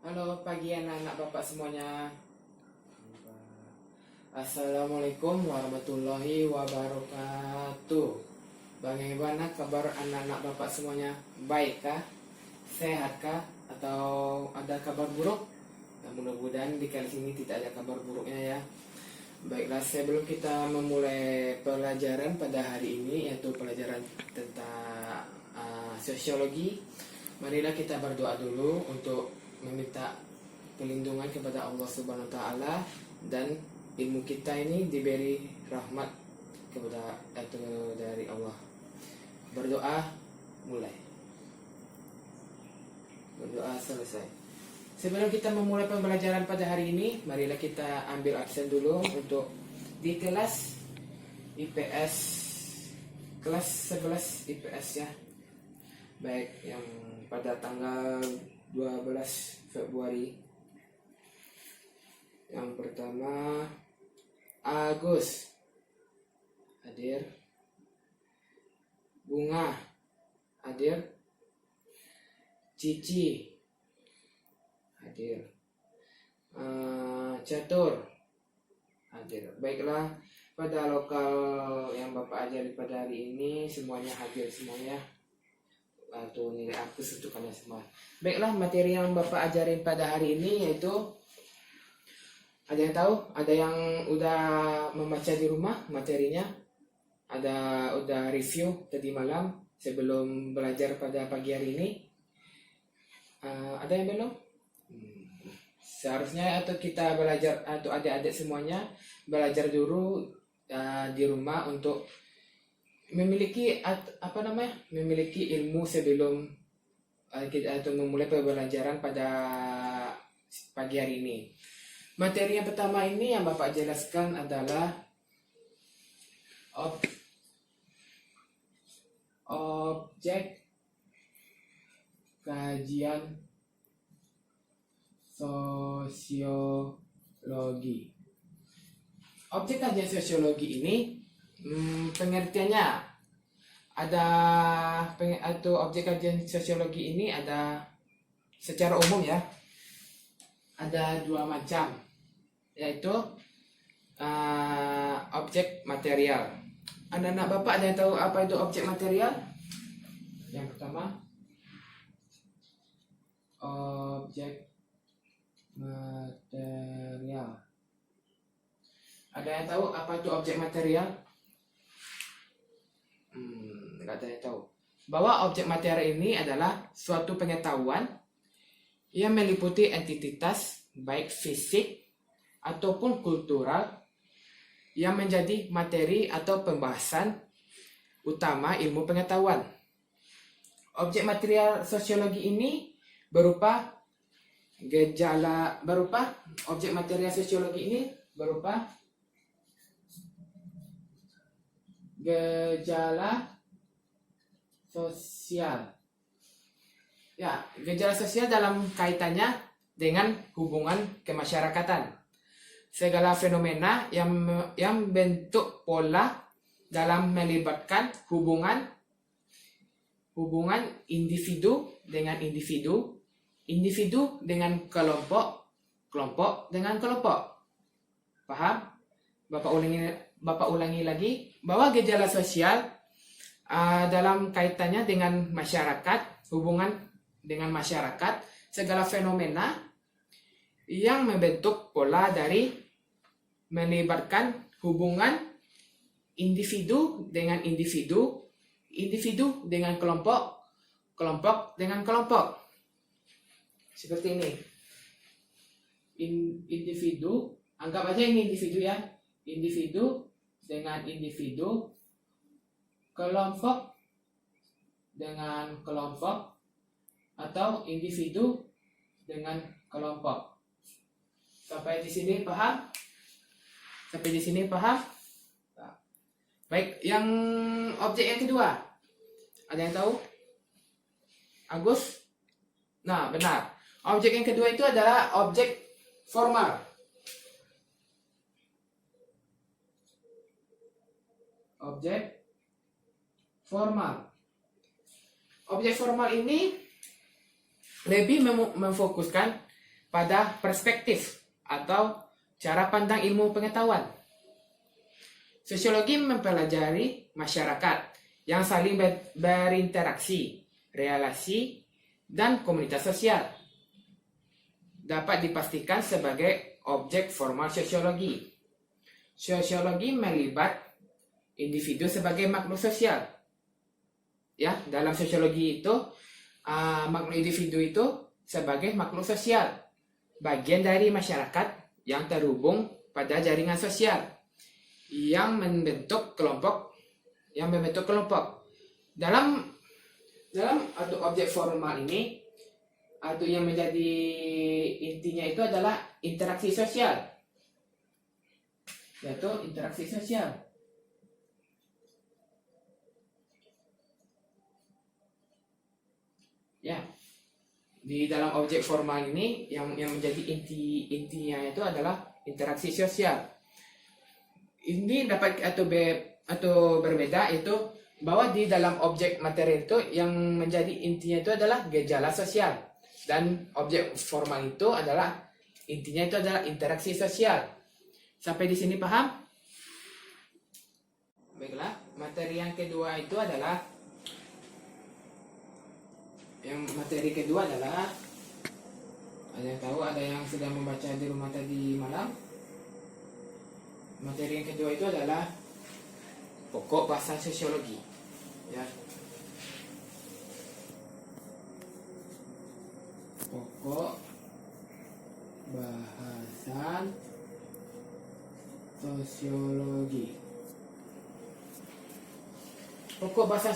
Halo pagi anak-anak bapak semuanya. Assalamualaikum warahmatullahi wabarakatuh. Bagaimana kabar anak-anak bapak semuanya? Baikkah? Sehatkah? Atau ada kabar buruk? Nah, mudah-mudahan di kali ini tidak ada kabar buruknya ya. Baiklah, sebelum kita memulai pelajaran pada hari ini, yaitu pelajaran tentang sosiologi, marilah kita berdoa dulu untuk meminta perlindungan kepada Allah Subhanahu wa taala dan ilmu kita ini diberi rahmat kepada dari Allah. Berdoa mulai. Berdoa selesai. Sebelum kita memulai pembelajaran pada hari ini, marilah kita ambil absen dulu untuk di kelas IPS kelas 11 IPS ya. Baik, yang pada tanggal 12 Februari. Yang pertama Agus hadir, Bunga hadir, Cici hadir, Catur hadir. Baiklah, pada lokal yang Bapak ajari pada hari ini semuanya hadir semuanya. Atau nilai apus untuk kalian semua. Baiklah, materi yang Bapak ajarin pada hari ini yaitu, ada yang tahu? Ada yang udah membaca di rumah materinya? Ada udah review tadi malam sebelum belajar pada pagi hari ini? Ada yang belum? Seharusnya atau kita belajar atau adik-adik semuanya belajar dulu di rumah untuk memiliki memiliki ilmu sebelum kita atau memulai pembelajaran pada pagi hari ini. Materi yang pertama ini yang Bapak jelaskan adalah objek kajian sosiologi. Objek kajian sosiologi ini pengertiannya ada atau objek kajian sosiologi ini ada secara umum ya, ada dua macam, yaitu objek material. Anak-anak Bapak ada yang tahu apa itu objek material? Yang pertama, objek material. Ada yang tahu apa itu objek material? Nggak ada yang tahu. Bahwa objek material ini adalah suatu pengetahuan yang meliputi entitas baik fisik ataupun kultural yang menjadi materi atau pembahasan utama ilmu pengetahuan. Objek material sosiologi ini berupa objek material sosiologi ini berupa gejala sosial. Ya, gejala sosial dalam kaitannya dengan hubungan kemasyarakatan. Segala fenomena yang bentuk pola dalam melibatkan hubungan individu dengan individu, individu dengan kelompok, kelompok dengan kelompok. Paham? Bapak ulangi lagi bahwa gejala sosial dalam kaitannya dengan masyarakat, hubungan dengan masyarakat, segala fenomena yang membentuk pola dari melibatkan hubungan individu dengan individu, individu dengan kelompok, kelompok dengan kelompok. Seperti ini. Individu, anggap aja ini individu ya. Individu dengan individu, kelompok dengan kelompok, atau individu dengan kelompok. Sampai di sini paham? Sampai di sini paham? Baik, yang objek yang kedua. Ada yang tahu? Agus? Nah, benar. Objek yang kedua itu adalah objek formal. Objek formal. Objek formal ini lebih memfokuskan pada perspektif atau cara pandang ilmu pengetahuan. Sosiologi mempelajari masyarakat yang saling berinteraksi, relasi, dan komunitas sosial. Dapat dipastikan sebagai objek formal sosiologi. Sosiologi melibat individu sebagai makhluk sosial. Ya, dalam sosiologi itu makhluk individu itu sebagai makhluk sosial, bagian dari masyarakat yang terhubung pada jaringan sosial yang membentuk kelompok. Dalam objek formal ini, atau yang menjadi intinya itu adalah interaksi sosial, yaitu interaksi sosial. Ya, di dalam objek formal ini yang menjadi intinya itu adalah interaksi sosial. Ini dapat atau berbeda itu bahwa di dalam objek materi itu yang menjadi intinya itu adalah gejala sosial, dan objek formal itu adalah intinya itu adalah interaksi sosial. Sampai di sini paham? Baiklah, materi yang kedua itu adalah ada yang tahu, ada yang sedang membaca di rumah tadi malam. Materi yang kedua itu adalah pokok bahasa sosiologi. Ya. Pokok bahasan sosiologi. Pokok bahasa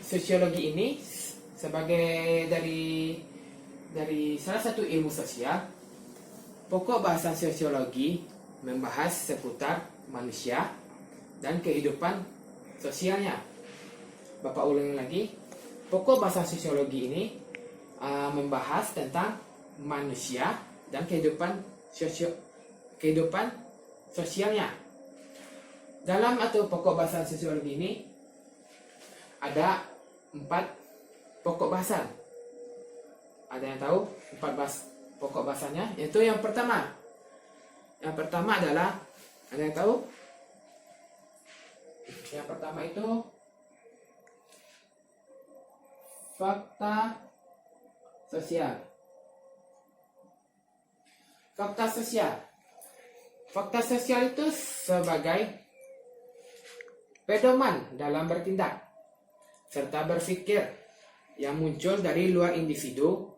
sosiologi ini sebagai dari salah satu ilmu sosial. Pokok bahasa sosiologi membahas seputar manusia dan kehidupan sosialnya. Bapak ulangi lagi. Pokok bahasa sosiologi ini membahas tentang manusia dan kehidupan sosialnya. Dalam atau pokok bahasa sosiologi ini ada 4 pokok bahasan. Ada yang tahu 4 pokok bahasanya? Yaitu yang pertama adalah, ada yang tahu? Yang pertama itu fakta sosial. Fakta sosial itu sebagai pedoman dalam bertindak serta berpikir yang muncul dari luar individu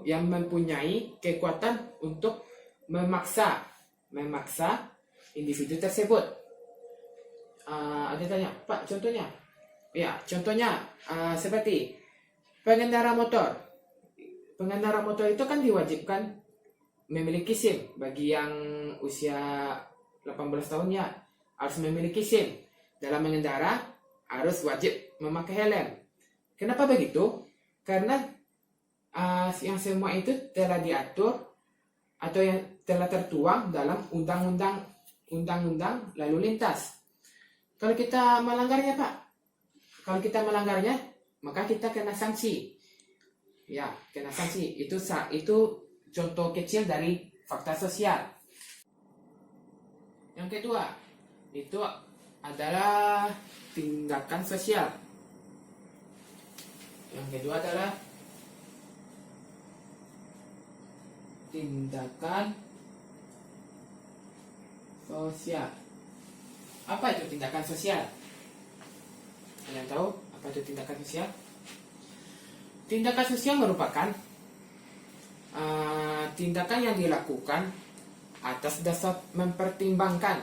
yang mempunyai kekuatan untuk memaksa individu tersebut. Ada tanya, Pak, contohnya? Ya, contohnya seperti pengendara motor. Pengendara motor itu kan diwajibkan memiliki SIM. Bagi yang usia 18 tahunnya harus memiliki SIM. Dalam mengendara harus wajib memakai helm. Kenapa begitu? Karena yang semua itu telah diatur atau yang telah tertuang dalam undang-undang lalu lintas. Kalau kita melanggarnya, Pak, maka kita kena sanksi. Ya, kena sanksi. Itu contoh kecil dari fakta sosial. Yang kedua, itu adalah tindakan sosial. Yang kedua adalah tindakan sosial. Apa itu tindakan sosial? Ada yang tahu apa itu tindakan sosial? Tindakan sosial merupakan tindakan yang dilakukan atas dasar mempertimbangkan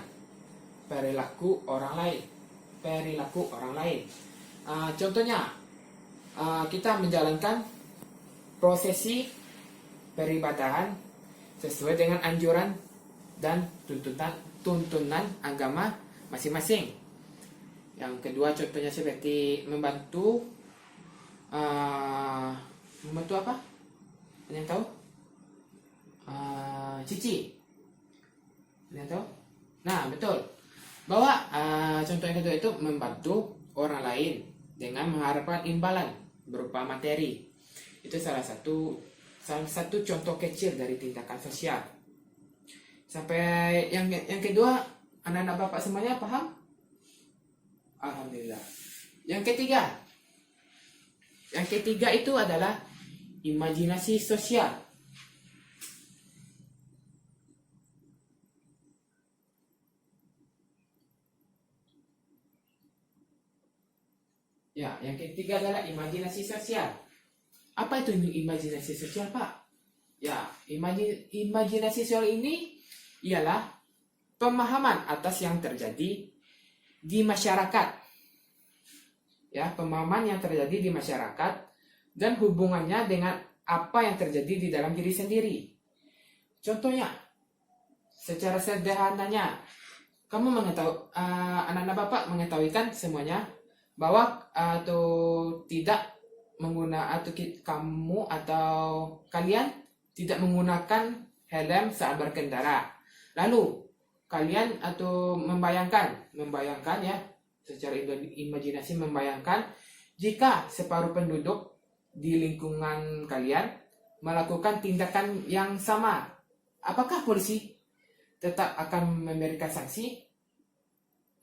perilaku orang lain. Contohnya, kita menjalankan prosesi peribadahan sesuai dengan anjuran dan tuntunan agama masing-masing. Yang kedua, contohnya seperti membantu apa? Ada yang tahu? Cici. Ada yang tahu? Nah, betul. Bahwa contoh yang kedua itu membantu orang lain dengan mengharapkan imbalan berupa materi. Itu salah satu salah satu contoh kecil dari tindakan sosial. Sampai yang kedua, anak-anak Bapak semuanya paham? Alhamdulillah. Yang ketiga itu adalah imajinasi sosial. Ya, yang ketiga adalah imajinasi sosial. Apa itu imajinasi sosial, Pak? Ya, imajinasi sosial ini ialah pemahaman atas yang terjadi di masyarakat. Ya, pemahaman yang terjadi di masyarakat dan hubungannya dengan apa yang terjadi di dalam diri sendiri. Contohnya, secara sederhananya, kamu mengetahui, anak-anak Bapak mengetahui kan semuanya bahwa tidak menggunakan atau kamu atau kalian tidak menggunakan helm saat berkendara. Lalu kalian atau membayangkan ya, secara imajinasi membayangkan jika separuh penduduk di lingkungan kalian melakukan tindakan yang sama, apakah polisi tetap akan memberikan sanksi?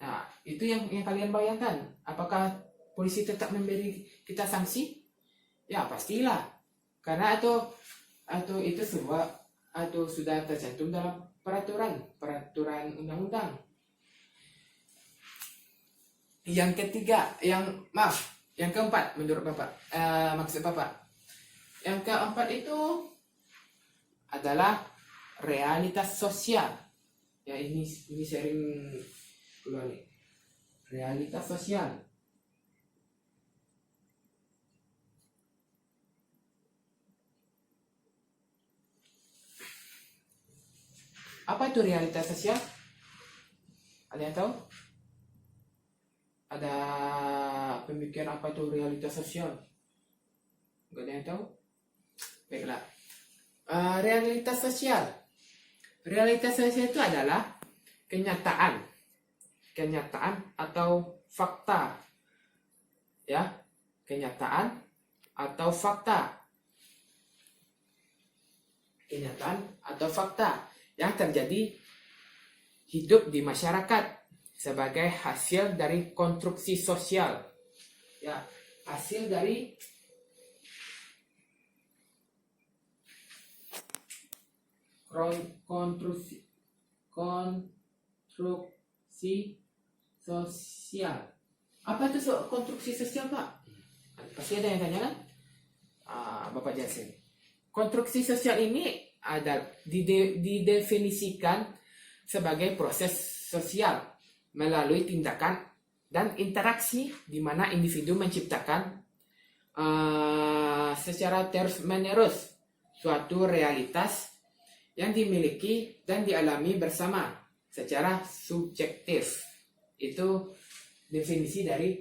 Nah, itu yang kalian bayangkan. Apakah polisi tetap memberi kita sanksi? Ya, pastilah. Karena itu sudah tercantum dalam peraturan undang-undang. Yang keempat menurut Bapak, maksud Bapak. Yang keempat itu adalah realitas sosial. Ya, ini sharing keluar nih. Realitas sosial. Apa itu realitas sosial? Ada yang tahu? Ada pemikiran apa itu realitas sosial? Gak ada yang tahu? Baiklah. Realitas sosial. Realitas sosial itu adalah kenyataan atau fakta. Ya, kenyataan atau fakta. Kenyataan atau fakta yang terjadi hidup di masyarakat sebagai hasil dari konstruksi sosial. Ya, hasil dari konstruksi sosial. Apa itu konstruksi sosial, Pak? Pasti ada yang tanya kan? Bapak jelasin. Konstruksi sosial ini ada didefinisikan sebagai proses sosial melalui tindakan dan interaksi di mana individu menciptakan secara terus-menerus suatu realitas yang dimiliki dan dialami bersama secara subjektif. Itu definisi dari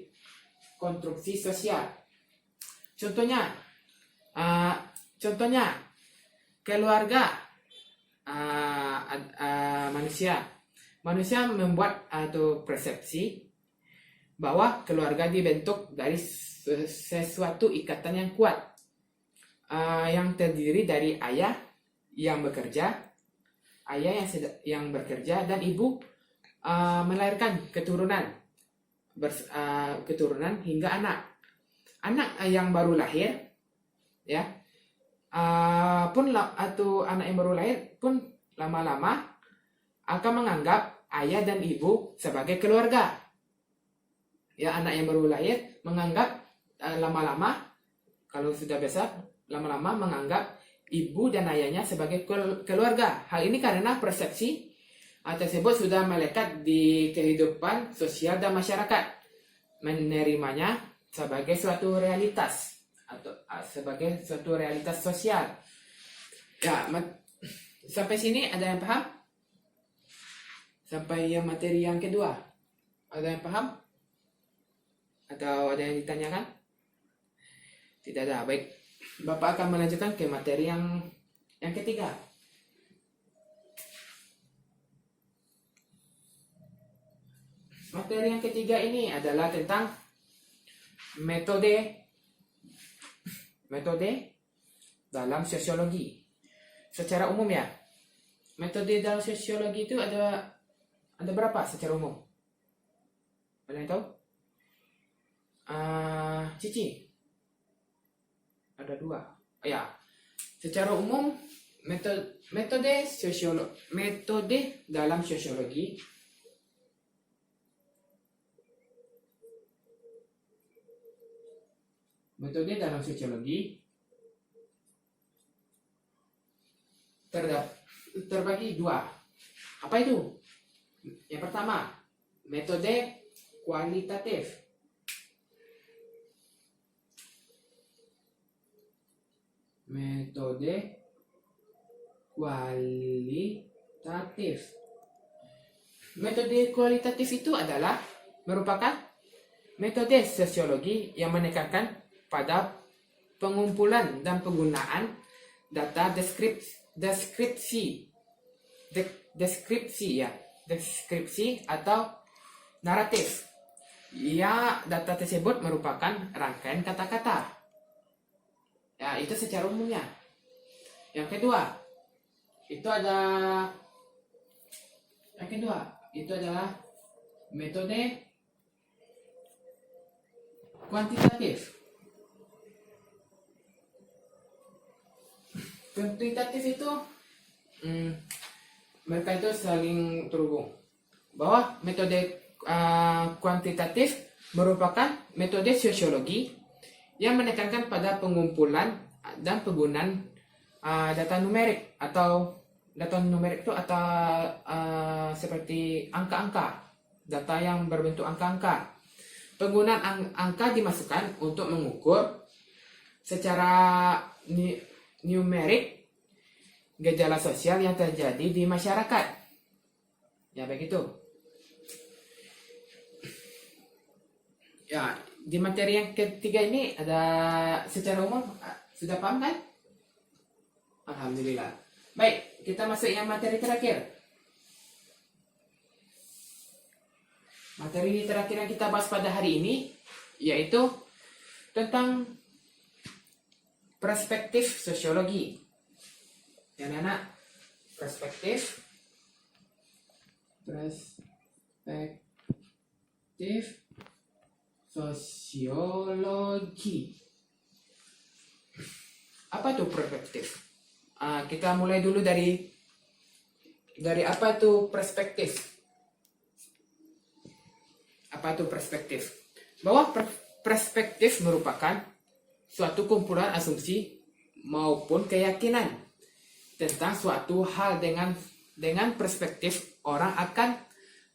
konstruksi sosial. Contohnya keluarga manusia membuat atau persepsi bahwa keluarga dibentuk dari sesuatu ikatan yang kuat yang terdiri dari ayah yang bekerja dan ibu melahirkan keturunan hingga anak yang baru lahir, ya, anak yang baru lahir pun lama-lama akan menganggap ayah dan ibu sebagai keluarga. Ya, anak yang baru lahir menganggap lama-lama, kalau sudah besar, lama-lama menganggap ibu dan ayahnya sebagai keluarga. Hal ini karena persepsi tersebut sudah melekat di kehidupan sosial dan masyarakat, menerimanya sebagai suatu realitas atau sebagai suatu realitas sosial. Ya, sampai sini ada yang paham? Sampai yang materi yang kedua, ada yang paham? Atau ada yang ditanyakan? Tidak ada. Baik, Bapak akan melanjutkan ke materi yang ketiga. Materi yang ketiga ini adalah tentang metode dalam sosiologi. Secara umum ya, metode dalam sosiologi itu ada berapa secara umum? Ada yang tahu? Cici? Ada 2. Ya, secara umum metode dalam sosiologi terbagi 2. Apa itu? Yang pertama, metode kualitatif. Metode kualitatif itu adalah merupakan metode sosiologi yang menekankan pada pengumpulan dan penggunaan data deskripsi atau naratif. Ya, data tersebut merupakan rangkaian kata-kata. Ya, itu secara umumnya. Yang kedua, itu adalah metode kuantitatif. Kuantitatif itu mereka itu saling terhubung. Bahwa metode kuantitatif merupakan metode sosiologi yang menekankan pada pengumpulan dan penggunaan data numerik atau seperti angka-angka, data yang berbentuk angka-angka. Penggunaan angka dimasukkan untuk mengukur secara numerik gejala sosial yang terjadi di masyarakat. Ya, begitu. Ya, di materi yang ketiga ini ada secara umum sudah paham kan? Alhamdulillah. Baik, kita masuk yang materi terakhir. Materi terakhir yang kita bahas pada hari ini yaitu tentang perspektif sosiologi. Ya, anak, perspektif sosiologi. Apa itu perspektif? Kita mulai dulu dari apa itu perspektif. Apa itu perspektif? Bahwa perspektif merupakan suatu kumpulan asumsi maupun keyakinan tentang suatu hal. Dengan perspektif, orang akan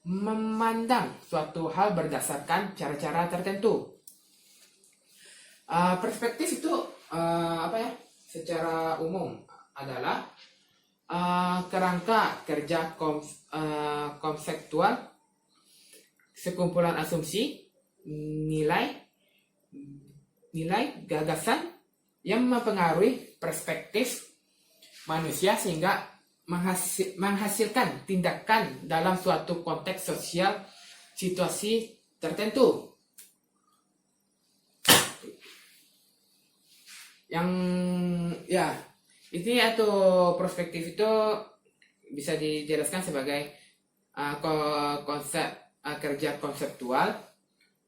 memandang suatu hal berdasarkan cara-cara tertentu. Perspektif itu secara umum adalah kerangka kerja konseptual, sekumpulan asumsi, nilai, gagasan yang mempengaruhi perspektif manusia sehingga menghasilkan tindakan dalam suatu konteks sosial situasi tertentu. Ini atau perspektif itu bisa dijelaskan sebagai konsep kerja konseptual,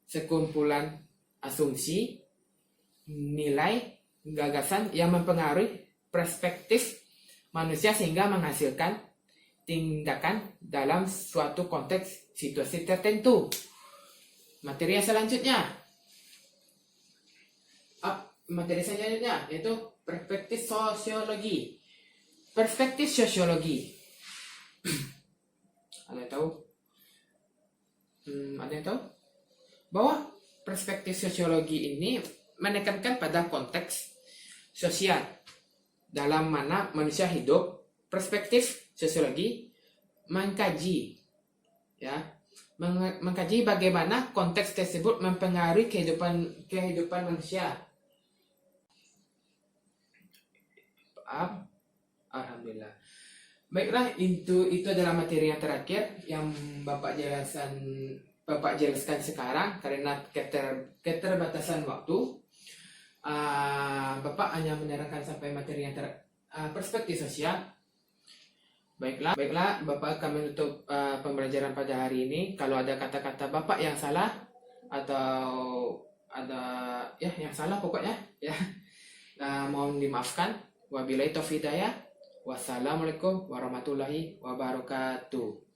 sekumpulan asumsi, nilai, gagasan yang mempengaruhi perspektif manusia sehingga menghasilkan tindakan dalam suatu konteks situasi tertentu. Materi selanjutnya yaitu perspektif sosiologi. Perspektif sosiologi. Ada yang tahu? Ada yang tahu? Bahwa perspektif sosiologi ini menekankan pada konteks sosial dalam mana manusia hidup. Perspektif sosiologi mengkaji bagaimana konteks tersebut mempengaruhi kehidupan manusia. Alhamdulillah. Baiklah, itu adalah materi yang terakhir yang Bapak jelaskan sekarang karena keterbatasan waktu. Bapak hanya menerangkan sampai materi yang perspektif sosial. Baiklah, Bapak akan menutup pembelajaran pada hari ini. Kalau ada kata-kata Bapak yang salah atau ada ya yang salah pokoknya ya, mohon dimaafkan. Wabillahi taufiq hidayah. Wassalamualaikum warahmatullahi wabarakatuh.